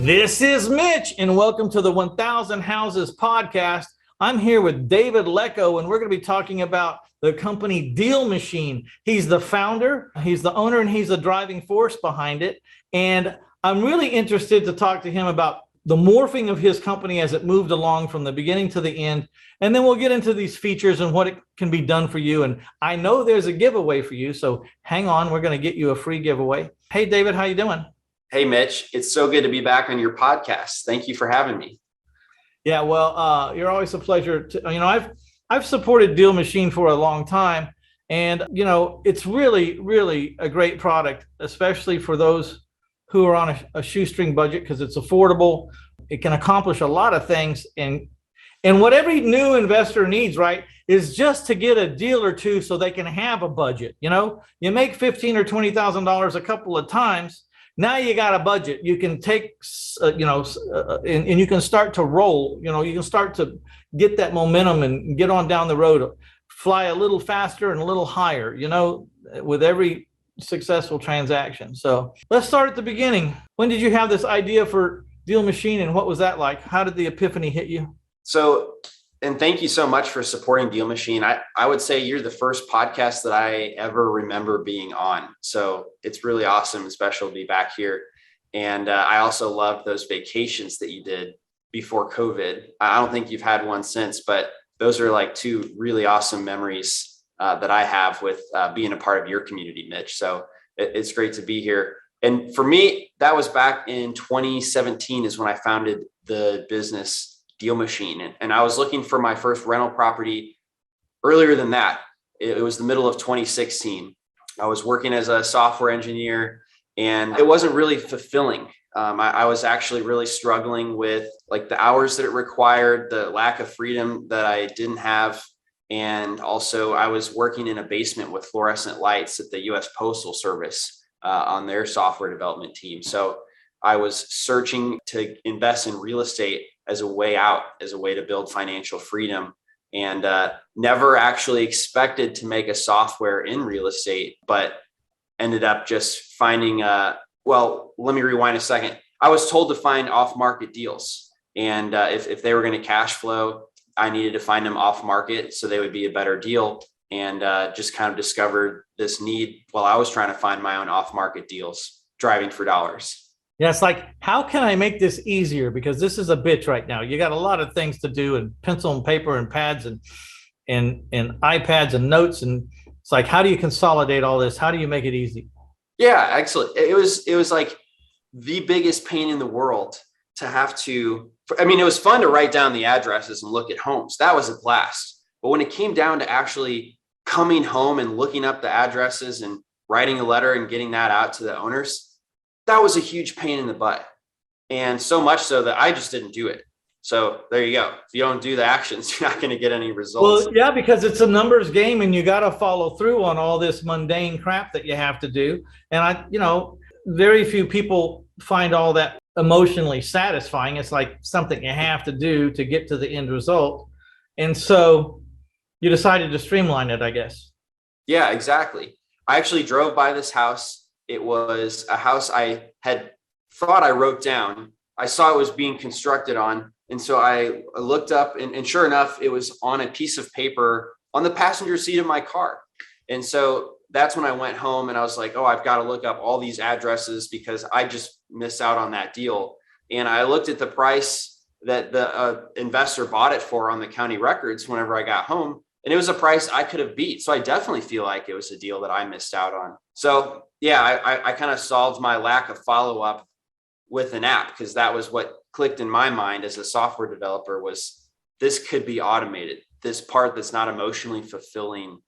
This is Mitch, and welcome to the 1000 Houses podcast. I'm here with David Lecko, and we're going to be talking about the company DealMachine. He's the founder, he's the owner, and he's the driving force behind it. And I'm really interested to talk to him about the morphing of his company as it moved along from the beginning to the end. And then we'll get into these features and what it can be done for you. And I know there's a giveaway for you, so hang on, we're going to get you a free giveaway. Hey, David, how you doing? Hey, Mitch, it's so good to be back on your podcast. Thank you for having me. Yeah, well, you're always a pleasure. I've supported DealMachine for a long time, and it's really a great product, especially for those who are on a shoestring budget, because it's affordable. It can accomplish a lot of things, and what every new investor needs, right, is just to get a deal or two so they can have a budget. You make $15,000 or $20,000 a couple of times. Now you got a budget. You can take, and you can start to roll. You can start to get that momentum and get on down the road, fly a little faster and a little higher, with every successful transaction. So let's start at the beginning. When did you have this idea for DealMachine, and what was that like? How did the epiphany hit you? And thank you so much for supporting DealMachine. I would say you're the first podcast that I ever remember being on. So it's really awesome and special to be back here. And I also loved those vacations that you did before COVID. I don't think you've had one since, but those are like two really awesome memories that I have with being a part of your community, Mitch. So it's great to be here. And for me, that was back in 2017 is when I founded the business DealMachine. And I was looking for my first rental property earlier than that. It was the middle of 2016. I was working as a software engineer, and it wasn't really fulfilling. I was actually really struggling with like the hours that it required, the lack of freedom that I didn't have. And also I was working in a basement with fluorescent lights at the US Postal Service on their software development team. So I was searching to invest in real estate as a way out, as a way to build financial freedom, and never actually expected to make a software in real estate, but ended up just finding, well, let me rewind a second. I was told to find off-market deals. And if they were going to cash flow, I needed to find them off-market so they would be a better deal, and just kind of discovered this need while I was trying to find my own off-market deals, driving for dollars. Yeah, it's like, how can I make this easier? Because this is a bitch right now. You got a lot of things to do, and pencil and paper and pads and iPads and notes. And it's like, how do you consolidate all this? How do you make it easy? Yeah, excellent. It was like the biggest pain in the world to have to, it was fun to write down the addresses and look at homes. That was a blast. But when it came down to actually coming home and looking up the addresses and writing a letter and getting that out to the owners, that was a huge pain in the butt. And so much so that I just didn't do it. So there you go. If you don't do the actions, you're not going to get any results. Well, yeah, because it's a numbers game, and you got to follow through on all this mundane crap that you have to do. And very few people find all that emotionally satisfying. It's like something you have to do to get to the end result. And so you decided to streamline it, I guess. Yeah, exactly. I actually drove by this house. It was a house I had thought I wrote down. I saw it was being constructed on. And so I looked up, and sure enough, it was on a piece of paper on the passenger seat of my car. And so that's when I went home and I was like, oh, I've got to look up all these addresses because I just missed out on that deal. And I looked at the price that the investor bought it for on the county records whenever I got home. And it was a price I could have beat. So I definitely feel like it was a deal that I missed out on. So yeah, I kind of solved my lack of follow-up with an app, because that was what clicked in my mind as a software developer was this could be automated. This part that's not emotionally fulfilling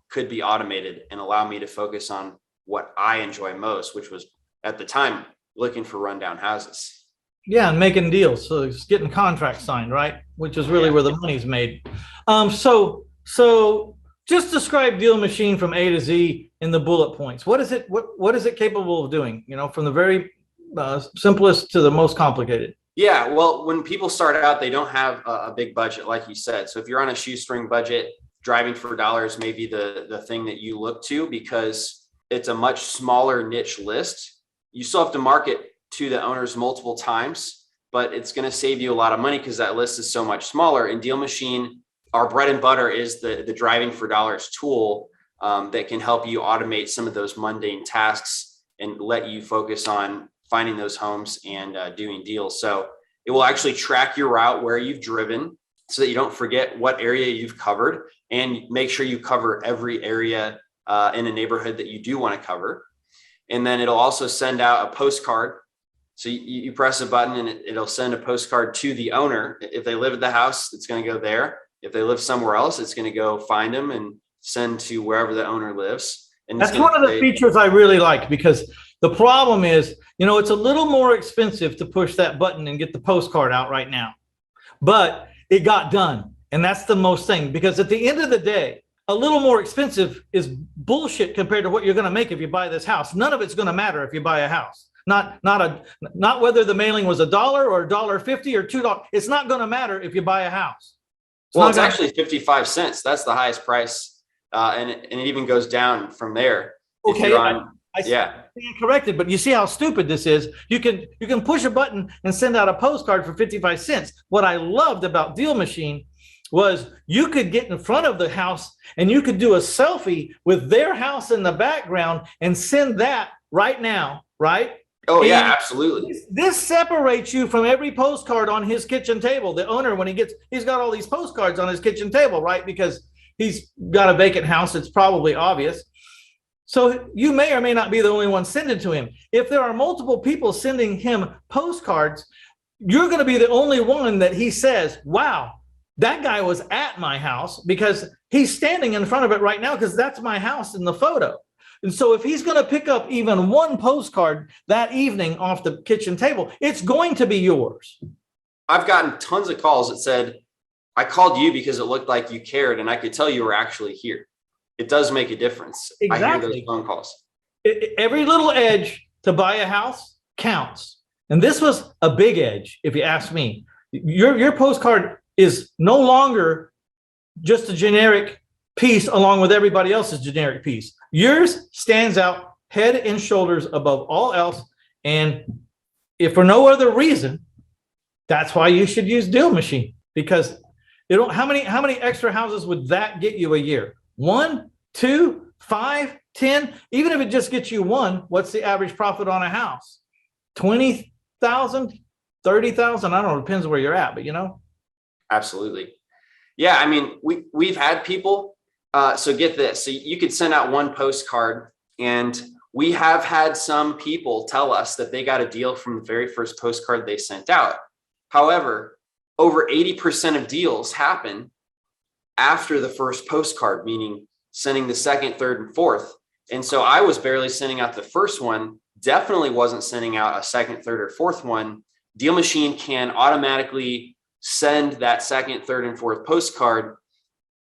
could be automated and allow me to focus on what I enjoy most, which was at the time looking for rundown houses. Yeah, and making deals. So it's getting contracts signed, right? Which is really where the money's made. So just describe DealMachine from A to Z in the bullet points. What is it? What is it capable of doing? From the very simplest to the most complicated. Yeah, well, when people start out, they don't have a big budget, like you said. So if you're on a shoestring budget, driving for dollars may be the thing that you look to, because it's a much smaller niche list. You still have to market to the owners multiple times, but it's going to save you a lot of money because that list is so much smaller. And DealMachine, our bread and butter is the driving for dollars tool that can help you automate some of those mundane tasks and let you focus on finding those homes and doing deals. So it will actually track your route, where you've driven, so that you don't forget what area you've covered, and make sure you cover every area in a neighborhood that you do want to cover. And then it'll also send out a postcard. So you press a button and it'll send a postcard to the owner. If they live at the house, it's going to go there. If they live somewhere else, it's going to go find them and send to wherever the owner lives. And that's one of the features I really like, because the problem is, it's a little more expensive to push that button and get the postcard out right now, but it got done. And that's the most thing, because at the end of the day, a little more expensive is bullshit compared to what you're going to make if you buy this house. None of it's going to matter if you buy a house. Not whether the mailing was $1 or $1.50 or $2. It's not going to matter if you buy a house. It's actually 55 cents. That's the highest price. And it even goes down from there. Okay. I stand corrected, but you see how stupid this is. You can push a button and send out a postcard for 55 cents. What I loved about DealMachine was you could get in front of the house and you could do a selfie with their house in the background and send that right now, right? Oh, yeah, absolutely. This separates you from every postcard on his kitchen table. The owner, when he's got all these postcards on his kitchen table, right? Because he's got a vacant house. It's probably obvious. So you may or may not be the only one sending to him. If there are multiple people sending him postcards, you're going to be the only one that he says, wow, that guy was at my house, because he's standing in front of it right now, because that's my house in the photo. And so if he's going to pick up even one postcard that evening off the kitchen table, it's going to be yours. I've gotten tons of calls that said, I called you because it looked like you cared and I could tell you were actually here. It does make a difference. Exactly. I hear those phone calls. Every little edge to buy a house counts. And this was a big edge, if you ask me. Your postcard is no longer just a generic piece along with everybody else's generic piece. Yours stands out head and shoulders above all else. And if for no other reason, that's why you should use DealMachine, because how many extra houses would that get you a year? 1, 2, 5, 10. Even if it just gets you one, what's the average profit on a house? 20,000, 30,000. I don't know. It depends where you're at, but Absolutely. Yeah. I mean, we've had people, so get this. So you could send out one postcard, and we have had some people tell us that they got a deal from the very first postcard they sent out. However, over 80% of deals happen after the first postcard, meaning sending the second, third, and fourth. And so I was barely sending out the first one, definitely wasn't sending out a second, third, or fourth one. DealMachine can automatically send that second, third, and fourth postcard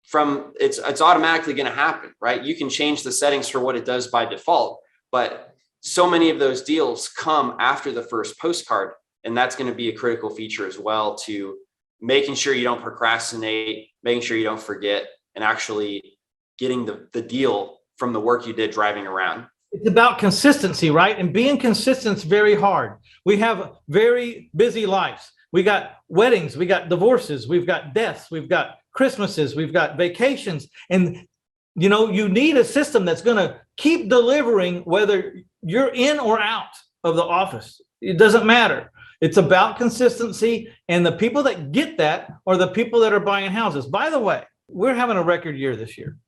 from it's automatically going to happen, right? You can change the settings for what it does by default, but so many of those deals come after the first postcard. And that's going to be a critical feature as well, to making sure you don't procrastinate, making sure you don't forget, and actually getting the deal from the work you did driving around. It's about consistency, right? And being consistent is very hard. We have very busy lives. We got weddings, we got divorces, we've got deaths, we've got Christmases, we've got vacations. And, you need a system that's going to keep delivering whether you're in or out of the office. It doesn't matter. It's about consistency. And the people that get that are the people that are buying houses. By the way, we're having a record year this year.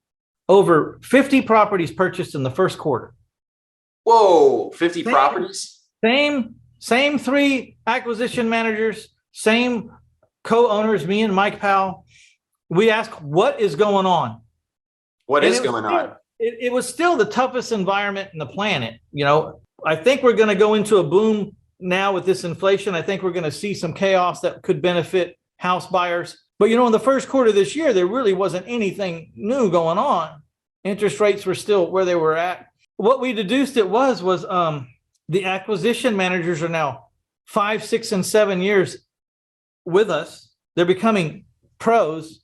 Over 50 properties purchased in the first quarter. Whoa, 50 properties? Same 3 acquisition managers, same co-owners, me and Mike Powell. We asked, what is going on? What is going on? It was still the toughest environment in the planet. I think we're going to go into a boom now with this inflation. I think we're going to see some chaos that could benefit house buyers. But, in the first quarter of this year, there really wasn't anything new going on. Interest rates were still where they were at. What we deduced it was the acquisition managers are now 5, 6, and 7 years with us. They're becoming pros.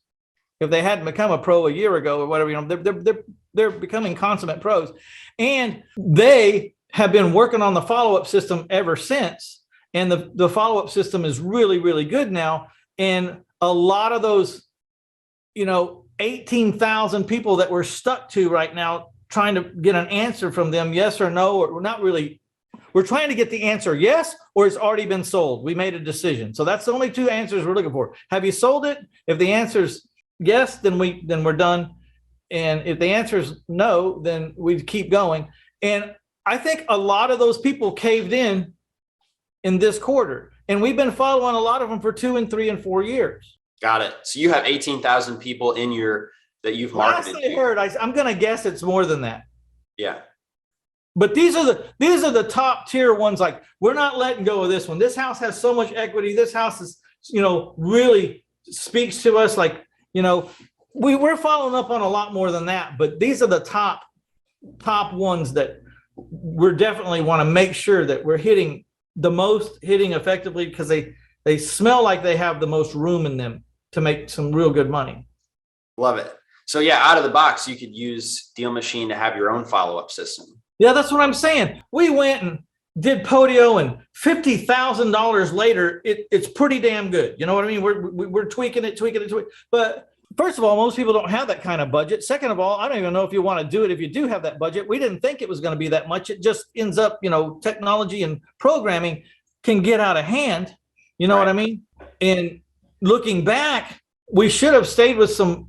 If they hadn't become a pro a year ago or whatever, they're becoming consummate pros, and they have been working on the follow-up system ever since. And the follow-up system is really, really good now. And a lot of those, 18,000 people that we're stuck to right now, trying to get an answer from them, yes or no, or we're not really, we're trying to get the answer yes, or it's already been sold. We made a decision. So that's the only two answers we're looking for. Have you sold it? If the answer's yes, then we're done. And if the answer is no, then we keep going. And I think a lot of those people caved in this quarter. And we've been following a lot of them for 2 and 3 and 4 years. Got it. So you have 18,000 people that you've marketed Last I heard, I'm going to guess it's more than that. Yeah. But these are the top tier ones. Like, we're not letting go of this one. This house has so much equity. This house is, really speaks to us. Like, we're following up on a lot more than that. But these are the top ones that we're definitely want to make sure that we're hitting effectively, because they smell like they have the most room in them to make some real good money. Love it. So yeah, out of the box, you could use DealMachine to have your own follow-up system. Yeah, that's what I'm saying. We went and did Podio, and $50,000 later, it's pretty damn good. You know what I mean? We're tweaking it. But first of all, most people don't have that kind of budget. Second of all, I don't even know if you want to do it. If you do have that budget, we didn't think it was going to be that much. It just ends up, technology and programming can get out of hand. You know what I mean? And looking back, we should have stayed with some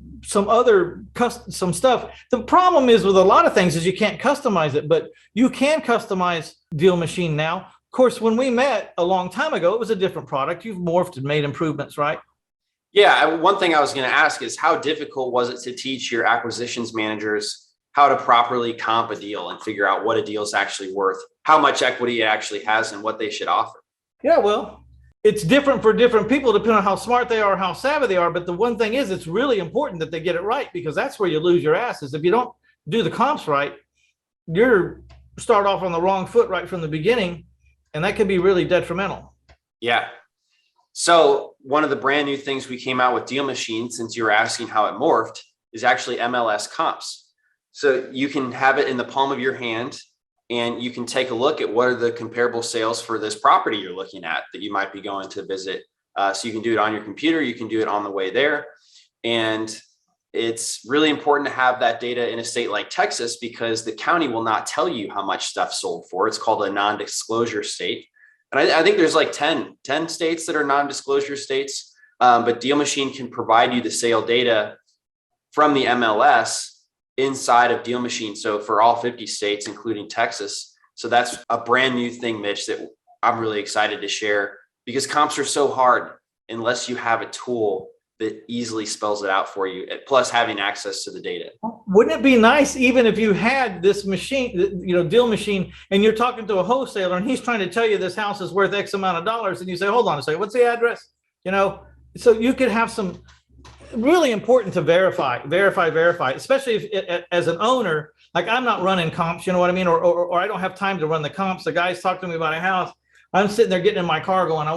other custom stuff. The problem is with a lot of things is you can't customize it, but you can customize DealMachine now. Of course, when we met a long time ago, it was a different product. You've morphed and made improvements, right? Yeah. One thing I was going to ask is, how difficult was it to teach your acquisitions managers how to properly comp a deal and figure out what a deal is actually worth, how much equity it actually has, and what they should offer? Yeah, well, it's different for different people depending on how smart they are, how savvy they are. But the one thing is, it's really important that they get it right, because that's where you lose your asses. If you don't do the comps right, you're start off on the wrong foot right from the beginning, and that can be really detrimental. Yeah. So one of the brand new things we came out with DealMachine, since you were asking how it morphed, is actually MLS comps. So you can have it in the palm of your hand, and you can take a look at what are the comparable sales for this property you're looking at that you might be going to visit. So you can do it on your computer. You can do it on the way there. And it's really important to have that data in a state like Texas, because the county will not tell you how much stuff sold for. It's called a non-disclosure state. And I think there's like 10 states that are non-disclosure states. But DealMachine can provide you the sale data from the MLS inside of DealMachine. So for all 50 states, including Texas. So that's a brand new thing, Mitch, that I'm really excited to share, because comps are so hard unless you have a tool that easily spells it out for you, plus having access to the data. Wouldn't it be nice, even if you had this machine, DealMachine, and you're talking to a wholesaler and he's trying to tell you this house is worth X amount of dollars, and you say, hold on a second, what's the address? So you could have some really important to verify, especially if as an owner, like I'm not running comps, you know what I mean? Or I don't have time to run the comps. The guy's talking to me about a house. I'm sitting there getting in my car going,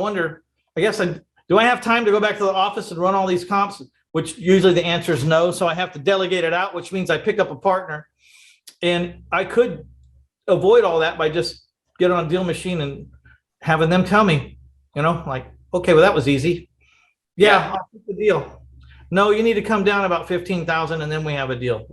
do I have time to go back to the office and run all these comps? Which usually the answer is no. So I have to delegate it out, which means I pick up a partner. And I could avoid all that by just getting on DealMachine and having them tell me, okay, well, that was easy. Yeah. I'll take the deal. No, you need to come down about 15,000 and then we have a deal,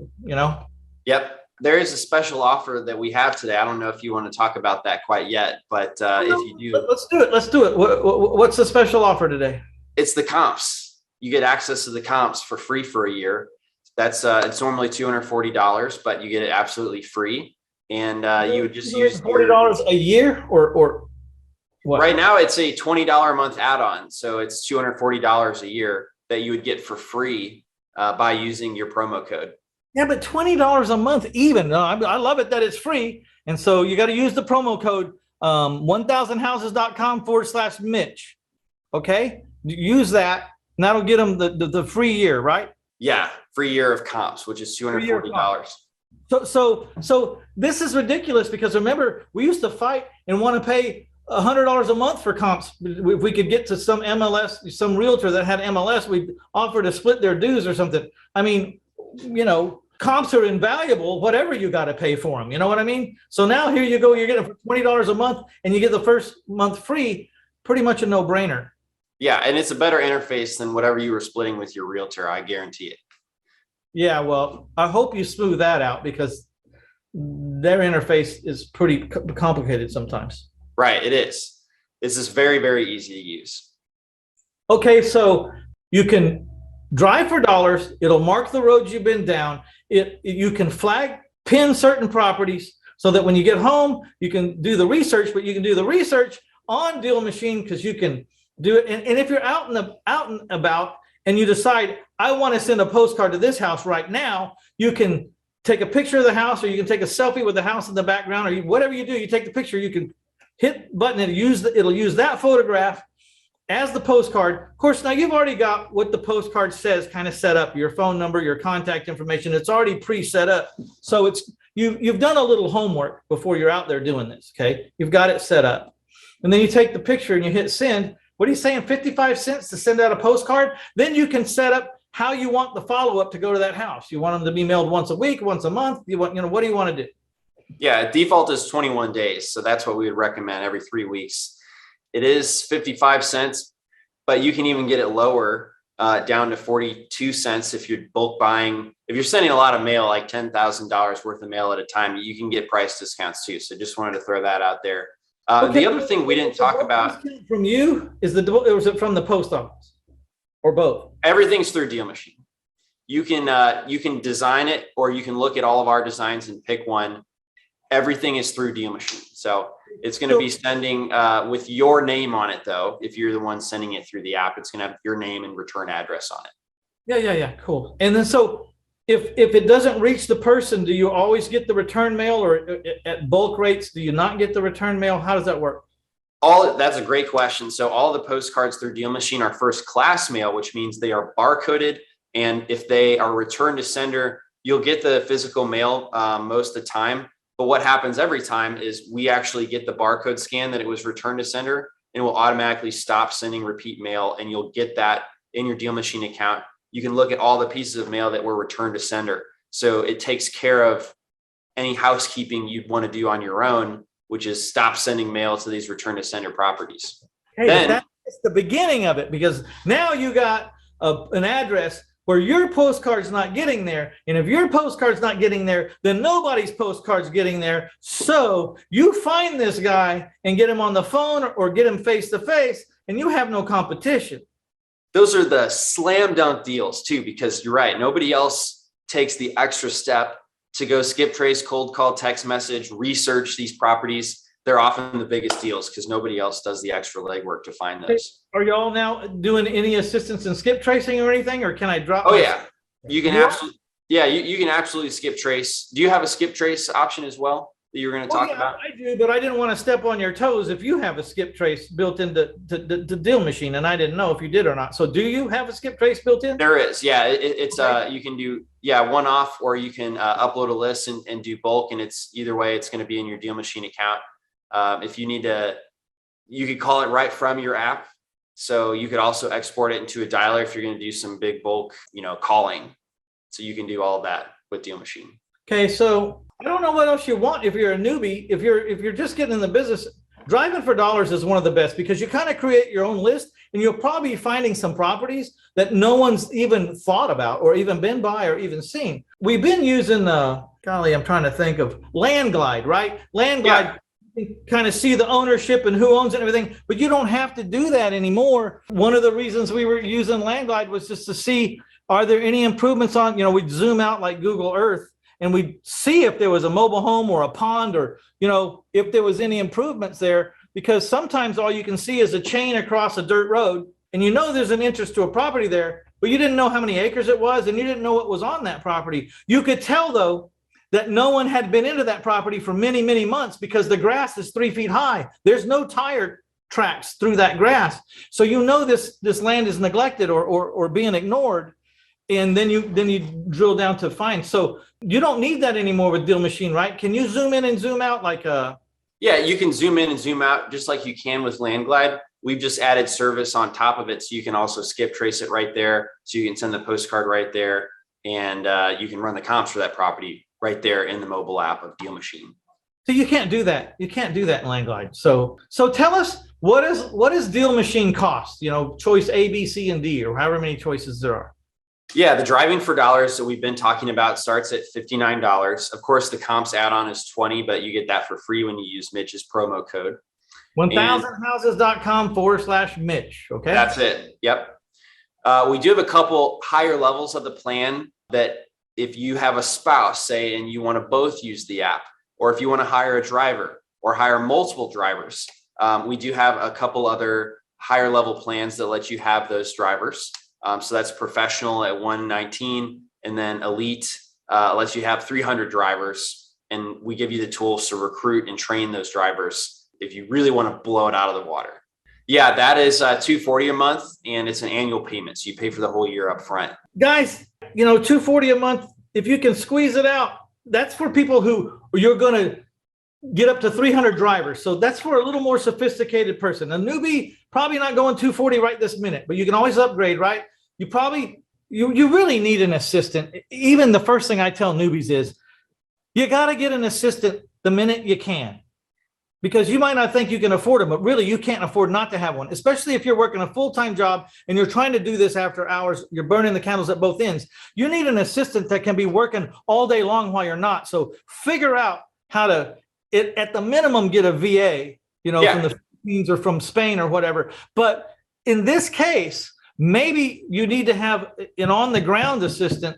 Yep. There is a special offer that we have today. I don't know if you want to talk about that quite yet, but if you do, let's do it. What's the special offer today? It's the comps. You get access to the comps for free for a year. That's it's normally $240, but you get it absolutely free. And you would just use $40 a year or what? Right now it's a $20 a month add-on. So it's $240 a year that you would get for free by using your promo code. Yeah, but $20 a month even. No, I love it that it's free. And so you got to use the promo code 1000houses.com/Mitch. Okay, use that, and that'll get them the free year, right? Yeah, free year of comps, which is $240. So this is ridiculous, because remember, we used to fight and want to pay $100 a month for comps. If we could get to some MLS, some realtor that had MLS, we'd offer to split their dues or something. I mean, comps are invaluable, whatever you got to pay for them. You know what I mean? So now here you go, you're getting for $20 a month and you get the first month free, pretty much a no-brainer. Yeah. And it's a better interface than whatever you were splitting with your realtor. I guarantee it. Yeah. Well, I hope you smooth that out because their interface is pretty complicated sometimes. Right. It is. This is very, very easy to use. Okay. So you can drive for dollars. It'll mark the roads you've been down. You can pin certain properties so that when you get home, you can do the research, but you can do the research on DealMachine because you can do it. And if you're out and about and you decide, I want to send a postcard to this house right now, you can take a picture of the house, or you can take a selfie with the house in the background, or whatever you do, you take the picture, you can hit button and it'll use that photograph as the postcard. Of course, now you've already got what the postcard says kind of set up, your phone number, your contact information. It's already pre-set up. So you've done a little homework before you're out there doing this, okay? You've got it set up. And then you take the picture and you hit send. What are you saying, 55 cents to send out a postcard? Then you can set up how you want the follow-up to go to that house. You want them to be mailed once a week, once a month? What do you want to do? Yeah, default is 21 days. So that's what we would recommend, every 3 weeks. It is 55 cents, but you can even get it lower, down to 42 cents if you're bulk buying. If you're sending a lot of mail, like $10,000 worth of mail at a time, you can get price discounts too. So just wanted to throw that out there. Okay. The other thing we didn't talk about from you is or was it from the post office, or both? Everything's through DealMachine. You can design it, or you can look at all of our designs and pick one. Everything is through DealMachine. So it's going to be sending with your name on it, though. If you're the one sending it through the app, it's going to have your name and return address on it. Yeah. Cool. And then so if it doesn't reach the person, do you always get the return mail, or at bulk rates, do you not get the return mail? How does that work? That's a great question. So all the postcards through DealMachine are first class mail, which means they are barcoded. And if they are returned to sender, you'll get the physical mail most of the time. But what happens every time is we actually get the barcode scan that it was returned to sender, and we'll automatically stop sending repeat mail, and you'll get that in your DealMachine account. You can look at all the pieces of mail that were returned to sender. So it takes care of any housekeeping you'd want to do on your own, which is stop sending mail to these return to sender properties. Hey, that's the beginning of it, because now you got an address where your postcard's not getting there. And if your postcard's not getting there, then nobody's postcard's getting there. So you find this guy and get him on the phone or get him face to face, and you have no competition. Those are the slam dunk deals too, because you're right. Nobody else takes the extra step to go skip trace, cold call, text message, research these properties. They're often the biggest deals because nobody else does the extra legwork to find those. Are y'all now doing any assistance in skip tracing or anything, or can I drop? Oh yeah, you can absolutely. Yeah, you can absolutely skip trace. Do you have a skip trace option as well that you were going to talk about? I do, but I didn't want to step on your toes. If you have a skip trace built into the DealMachine, and I didn't know if you did or not. So do you have a skip trace built in? There is. Yeah, it's you can do one off, or you can upload a list and do bulk, and it's either way. It's going to be in your DealMachine account. If you need to, you could call it right from your app. So you could also export it into a dialer if you're going to do some big bulk, calling. So you can do all of that with DealMachine. Okay, so I don't know what else you want if you're a newbie. If you're just getting in the business, driving for dollars is one of the best, because you kind of create your own list, and you'll probably be finding some properties that no one's even thought about or even been by or even seen. We've been using, I'm trying to think of LandGlide, right? LandGlide. Yeah. You can kind of see the ownership and who owns it and everything, but you don't have to do that anymore. One of the reasons we were using LandGlide was just to see, are there any improvements on, we'd zoom out like Google Earth, and we'd see if there was a mobile home or a pond, or, if there was any improvements there, because sometimes all you can see is a chain across a dirt road, and there's an interest to a property there, but you didn't know how many acres it was, and you didn't know what was on that property. You could tell, though, that no one had been into that property for many, many months, because the grass is 3 feet high. There's no tire tracks through that grass. So this land is neglected or being ignored. And then you drill down to find. So you don't need that anymore with DealMachine, right? Can you zoom in and zoom out like Yeah, you can zoom in and zoom out just like you can with LandGlide. We've just added service on top of it, so you can also skip trace it right there. So you can send the postcard right there. and you can run the comps for that property right there in the mobile app of DealMachine. So you can't do that. You can't do that in Landglide. So tell us, what is DealMachine cost? Choice A, B, C, and D, or however many choices there are. Yeah, the driving for dollars that we've been talking about starts at $59. Of course, the comps add-on is $20, but you get that for free when you use Mitch's promo code. 1000houses.com/Mitch. Okay. That's it. Yep. We do have a couple higher levels of the plan that if you have a spouse, say, and you want to both use the app, or if you want to hire a driver or hire multiple drivers, we do have a couple other higher level plans that let you have those drivers. So that's professional at $119, and then elite lets you have 300 drivers, and we give you the tools to recruit and train those drivers if you really want to blow it out of the water. Yeah, that is $240 a month, and it's an annual payment, so you pay for the whole year up front. Guys, $240 a month, if you can squeeze it out, that's for people who you're going to get up to 300 drivers. So that's for a little more sophisticated person. A newbie, probably not going 240 right this minute, but you can always upgrade, right? You really need an assistant. Even the first thing I tell newbies is you got to get an assistant the minute you can, because you might not think you can afford them, but really you can't afford not to have one, especially if you're working a full-time job and you're trying to do this after hours. You're burning the candles at both ends. You need an assistant that can be working all day long while you're not. So figure out how to, at the minimum, get a VA, from the Philippines or from Spain or whatever. But in this case, maybe you need to have an on-the-ground assistant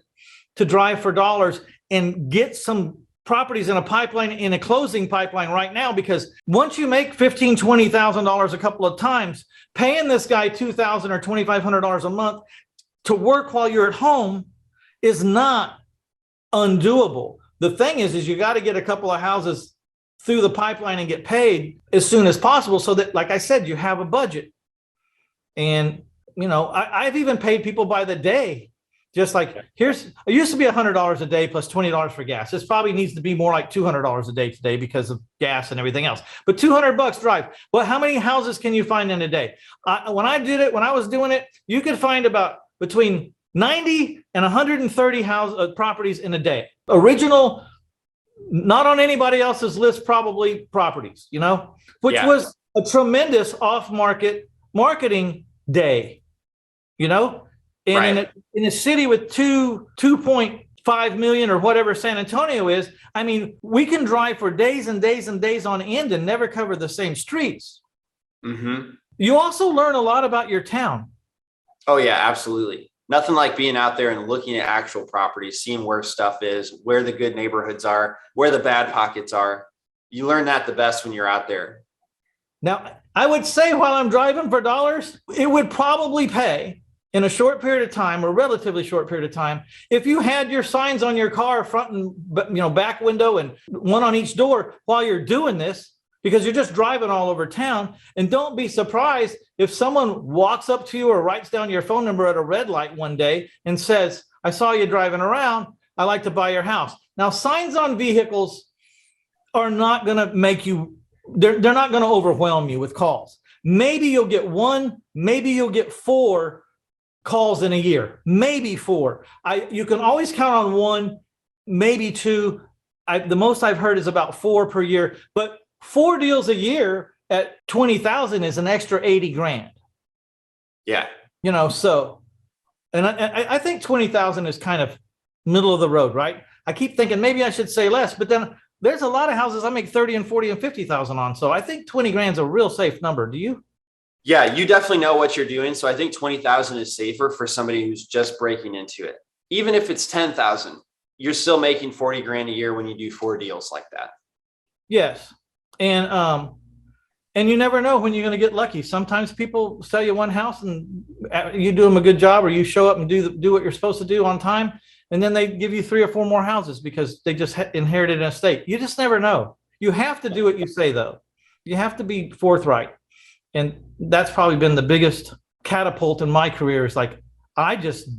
to drive for dollars and get some properties in a pipeline, in a closing pipeline right now, because once you make $15,000, $20,000 a couple of times, paying this guy $2,000 or $2,500 a month to work while you're at home is not undoable. The thing is you got to get a couple of houses through the pipeline and get paid as soon as possible, so that, like I said, you have a budget. And I've even paid people by the day. Just like, it used to be $100 a day plus $20 for gas. This probably needs to be more like $200 a day today because of gas and everything else. But $200 drive. Well, how many houses can you find in a day? When I was doing it, you could find about between 90 and 130 properties in a day. Original, not on anybody else's list, probably properties, which was a tremendous off-market marketing day, And right. in a city with 2.5 million or whatever San Antonio is, I mean, we can drive for days and days and days on end and never cover the same streets. Mm-hmm. You also learn a lot about your town. Oh yeah, absolutely. Nothing like being out there and looking at actual properties, seeing where stuff is, where the good neighborhoods are, where the bad pockets are. You learn that the best when you're out there. Now, I would say while I'm driving for dollars, it would probably pay in a short period of time, or relatively short period of time, if you had your signs on your car, front and back window, and one on each door while you're doing this, because you're just driving all over town. And don't be surprised if someone walks up to you or writes down your phone number at a red light one day and says, "I saw you driving around. I'd like to buy your house." Now, signs on vehicles are not going to make you, they're not going to overwhelm you with calls. Maybe you'll get one, maybe you'll get 4 calls in a year, maybe 4. You can always count on 1, maybe 2. The most I've heard is about 4 per year, but 4 deals a year at 20,000 is an extra 80 grand. Yeah. So, and I think 20,000 is kind of middle of the road, right? I keep thinking maybe I should say less, but then there's a lot of houses I make 30 and 40 and 50,000 on. So I think 20 grand is a real safe number. Do you? Yeah, you definitely know what you're doing. So I think 20,000 is safer for somebody who's just breaking into it. Even if it's 10,000, you're still making 40 grand a year when you do 4 deals like that. Yes. And you never know when you're going to get lucky. Sometimes people sell you one house and you do them a good job, or you show up and do what you're supposed to do on time. And then they give you 3 or 4 more houses because they just inherited an estate. You just never know. You have to do what you say, though. You have to be forthright. And that's probably been the biggest catapult in my career. Is like, I just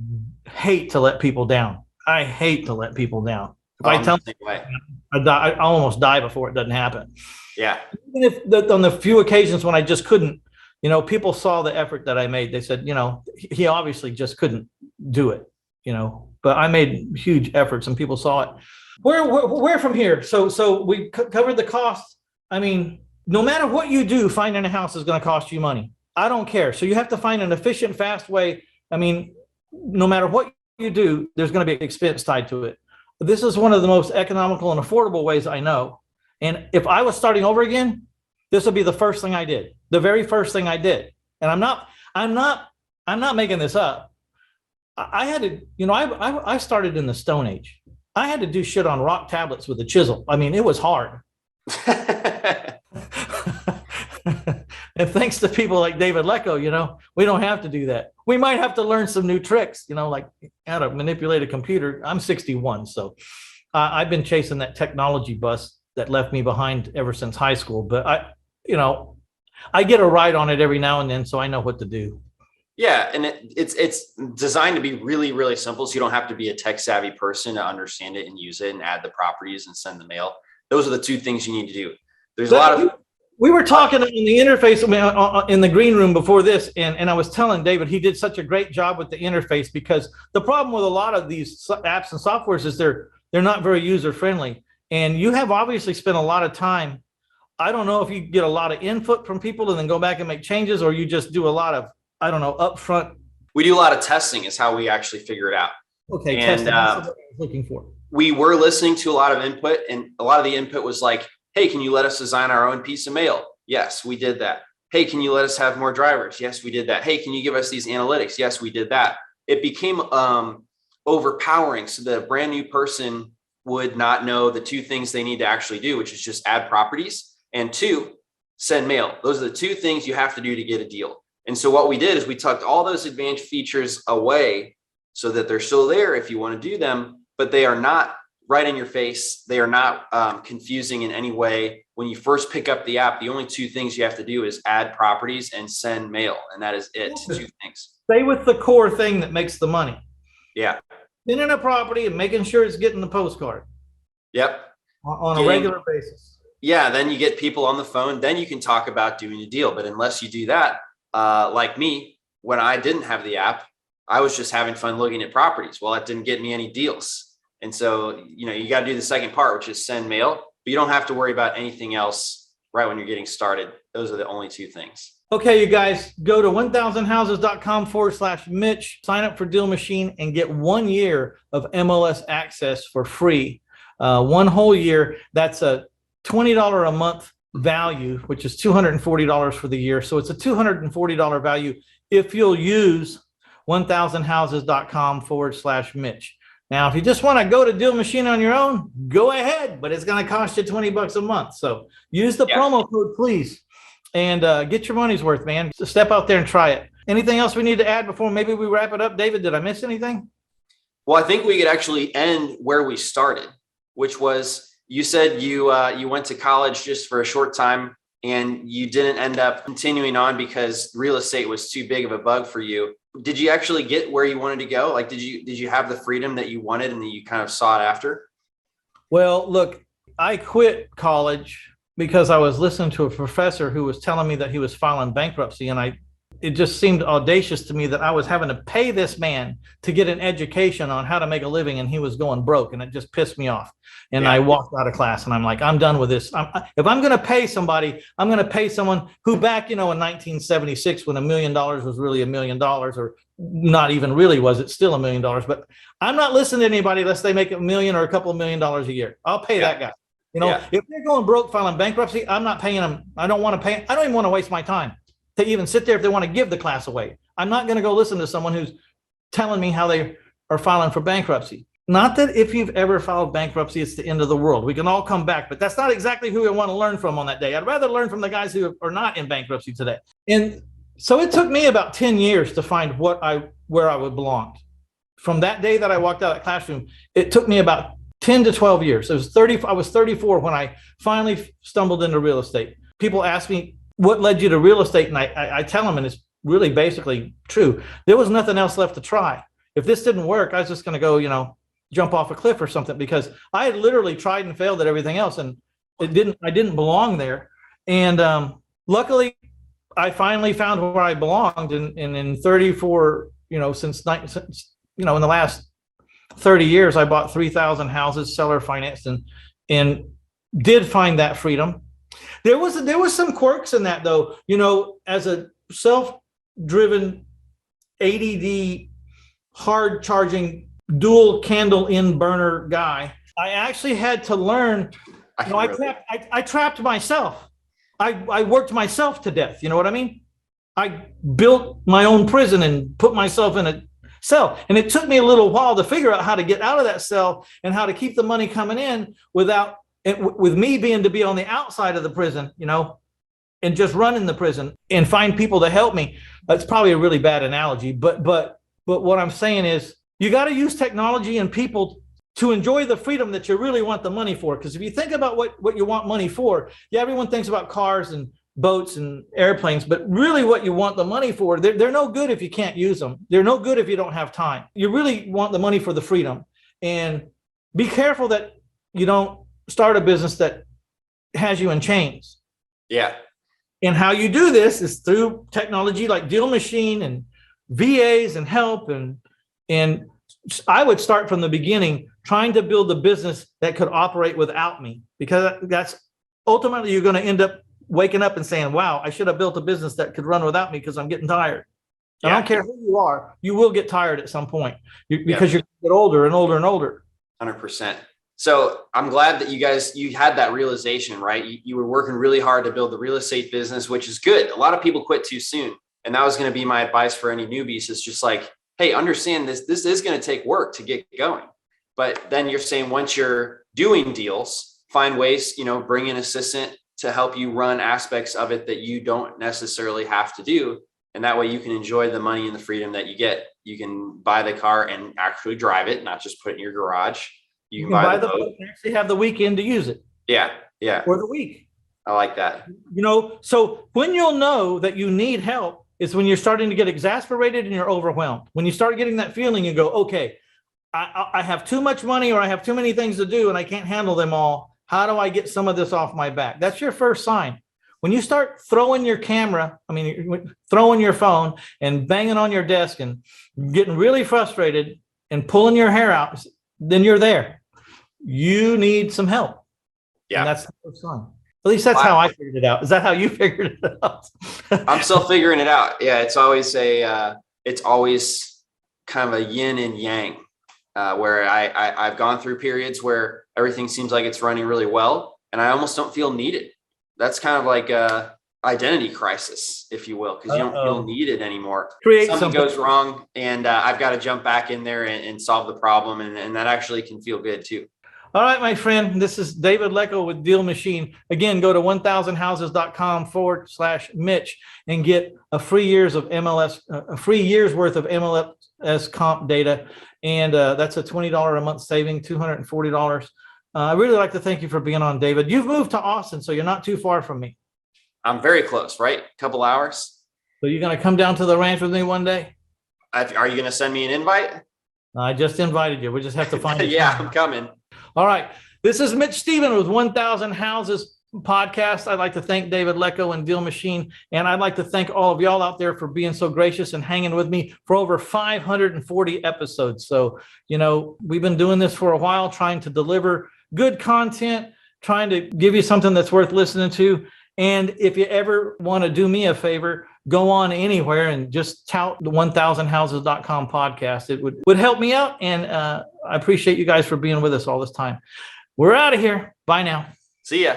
hate to let people down. I hate to let people down. If I tell them, I almost die before it doesn't happen. Yeah. Even if on the few occasions when I just couldn't, people saw the effort that I made. They said, he obviously just couldn't do it. but I made huge efforts and people saw it. Where from here? So we covered the costs. I mean, no matter what you do, finding a house is going to cost you money. I don't care. So you have to find an efficient, fast way. I mean, no matter what you do, there's going to be expense tied to it. This is one of the most economical and affordable ways I know. And if I was starting over again, this would be the first thing I did, the very first thing I did. And I'm not making this up. I had to, I started in the Stone Age. I had to do shit on rock tablets with a chisel. I mean, it was hard. And thanks to people like David Lecko, we don't have to do that. We might have to learn some new tricks, like how to manipulate a computer. I'm 61, so I've been chasing that technology bus that left me behind ever since high school. But I get a ride on it every now and then, so I know what to do. Yeah, and it's designed to be really, really simple, so you don't have to be a tech savvy person to understand it and use it and add the properties and send the mail. Those are the two things you need to do. There's a lot of. We were talking in the interface in the green room before this, and I was telling David he did such a great job with the interface, because the problem with a lot of these apps and softwares is they're not very user friendly. And you have obviously spent a lot of time. I don't know if you get a lot of input from people and then go back and make changes, or you just do a lot of, I don't know, upfront. We do a lot of testing is how we actually figure it out. Okay, and testing. That's what I was looking for. We were listening to a lot of input, and a lot of the input was like, hey, can you let us design our own piece of mail? Yes, we did that. Hey, can you let us have more drivers? Yes, we did that. Hey, can you give us these analytics? Yes, we did that. It became overpowering. So the brand new person would not know the two things they need to actually do, which is just add properties, and 2, send mail. Those are the 2 things you have to do to get a deal. And so what we did is we tucked all those advanced features away so that they're still there if you want to do them, but they are not right in your face. They are not confusing in any way. When you first pick up the app, the only 2 things you have to do is add properties and send mail. And that is it. 2 things. Stay with the core thing that makes the money. Yeah. Sending a property and making sure it's getting the postcard. Yep. On a regular basis. Yeah. Then you get people on the phone. Then you can talk about doing a deal. But unless you do that, like me, when I didn't have the app, I was just having fun looking at properties. Well, it didn't get me any deals. And so, you got to do the second part, which is send mail, but you don't have to worry about anything else right when you're getting started. Those are the only 2 things. Okay, you guys, go to 1000houses.com/Mitch, sign up for DealMachine and get 1 year of MLS access for free. 1 whole year. That's a $20 a month value, which is $240 for the year. So it's a $240 value if you'll use 1000houses.com/Mitch. Now, if you just want to go to DealMachine on your own, go ahead, but it's going to cost you $20 a month. So use the promo code, please, and get your money's worth, man. So step out there and try it. Anything else we need to add before maybe we wrap it up? David, did I miss anything? Well, I think we could actually end where we started, which was you said you went to college just for a short time and you didn't end up continuing on because real estate was too big of a bug for you. Did you actually get where you wanted to go? Like, did you have the freedom that you wanted and that you kind of sought after? Well, look, I quit college because I was listening to a professor who was telling me that he was filing bankruptcy. And it just seemed audacious to me that I was having to pay this man to get an education on how to make a living, and he was going broke, and it just pissed me off. And I walked out of class, and I'm like, I'm done with this. If I'm going to pay somebody, I'm going to pay someone who back, in 1976, when $1 million was really $1 million, or not even really was, it still $1 million. But I'm not listening to anybody unless they make $1 million or a couple of $1 million a year. I'll pay that guy. If they're going broke filing bankruptcy, I'm not paying them. I don't want to pay. I don't even want to waste my time to even sit there if they want to give the class away. I'm not going to go listen to someone who's telling me how they are filing for bankruptcy. Not that if you've ever filed bankruptcy, it's the end of the world. We can all come back, but that's not exactly who I want to learn from on that day. I'd rather learn from the guys who are not in bankruptcy today. And so it took me about 10 years to find where I would belong. From that day that I walked out of that classroom, it took me about 10 to 12 years. I was 34 when I finally stumbled into real estate. People ask me, what led you to real estate? And I tell them, and it's really basically true. There was nothing else left to try. If this didn't work, I was just going to go, jump off a cliff or something, because I had literally tried and failed at everything else, and I didn't belong there. And luckily, I finally found where I belonged. And in 34, since in the last 30 years, I bought 3,000 houses, seller financed, and did find that freedom. There was some quirks in that though. As a self-driven ADD, hard charging, dual candle in burner guy, I actually had to learn. I trapped myself. I worked myself to death. You know what I mean? I built my own prison and put myself in a cell. And it took me a little while to figure out how to get out of that cell and how to keep the money coming in with me being to be on the outside of the prison, and just running the prison and find people to help me. That's probably a really bad analogy, but what I'm saying is you got to use technology and people to enjoy the freedom that you really want the money for. Because if you think about what you want money for, everyone thinks about cars and boats and airplanes, but really what you want the money for, they're no good if you can't use them. They're no good if you don't have time. You really want the money for the freedom. And be careful that you don't start a business that has you in chains. Yeah. And how you do this is through technology like DealMachine and VAs and help. And I would start from the beginning trying to build a business that could operate without me, because that's ultimately you're going to end up waking up and saying, wow, I should have built a business that could run without me because I'm getting tired. Yeah. I don't care who you are, you will get tired at some point because you're going to get older and older and older. 100%. So I'm glad that you had that realization, right? You were working really hard to build the real estate business, which is good. A lot of people quit too soon. And that was going to be my advice for any newbies. It's just like, hey, understand this is going to take work to get going. But then you're saying once you're doing deals, find ways, bring an assistant to help you run aspects of it that you don't necessarily have to do. And that way you can enjoy the money and the freedom that you get. You can buy the car and actually drive it, not just put it in your garage. You can buy the boat and actually have the weekend to use it. Yeah. Yeah. Or the week. I like that. So when you'll know that you need help is when you're starting to get exasperated and you're overwhelmed. When you start getting that feeling, you go, okay, I have too much money or I have too many things to do and I can't handle them all. How do I get some of this off my back? That's your first sign. When you start throwing your throwing your phone and banging on your desk and getting really frustrated and pulling your hair out, then you're there. You need some help. Yeah. And that's the first sign. At least that's how I figured it out. Is that how you figured it out? I'm still figuring it out. Yeah. It's always kind of a yin and yang, where I've gone through periods where everything seems like it's running really well and I almost don't feel needed. That's kind of like a identity crisis, if you will, because you don't feel needed anymore. Something goes wrong and I've got to jump back in there and solve the problem. And that actually can feel good too. All right, my friend, this is David Lecko with DealMachine. Again, go to 1000houses.com/Mitch and get a free year's worth of MLS comp data. And that's a $20 a month saving, $240. I really like to thank you for being on, David. You've moved to Austin, so you're not too far from me. I'm very close, right? A couple hours. So you're going to come down to the ranch with me one day? Are you going to send me an invite? I just invited you. We just have to find it. Yeah, I'm coming. All right. This is Mitch Stephen with 1000 Houses podcast. I'd like to thank David Lecko and DealMachine. And I'd like to thank all of y'all out there for being so gracious and hanging with me for over 540 episodes. So, we've been doing this for a while, trying to deliver good content, trying to give you something that's worth listening to. And if you ever want to do me a favor, go on anywhere and just tout the 1000houses.com podcast. It would help me out. And I appreciate you guys for being with us all this time. We're out of here. Bye now. See ya.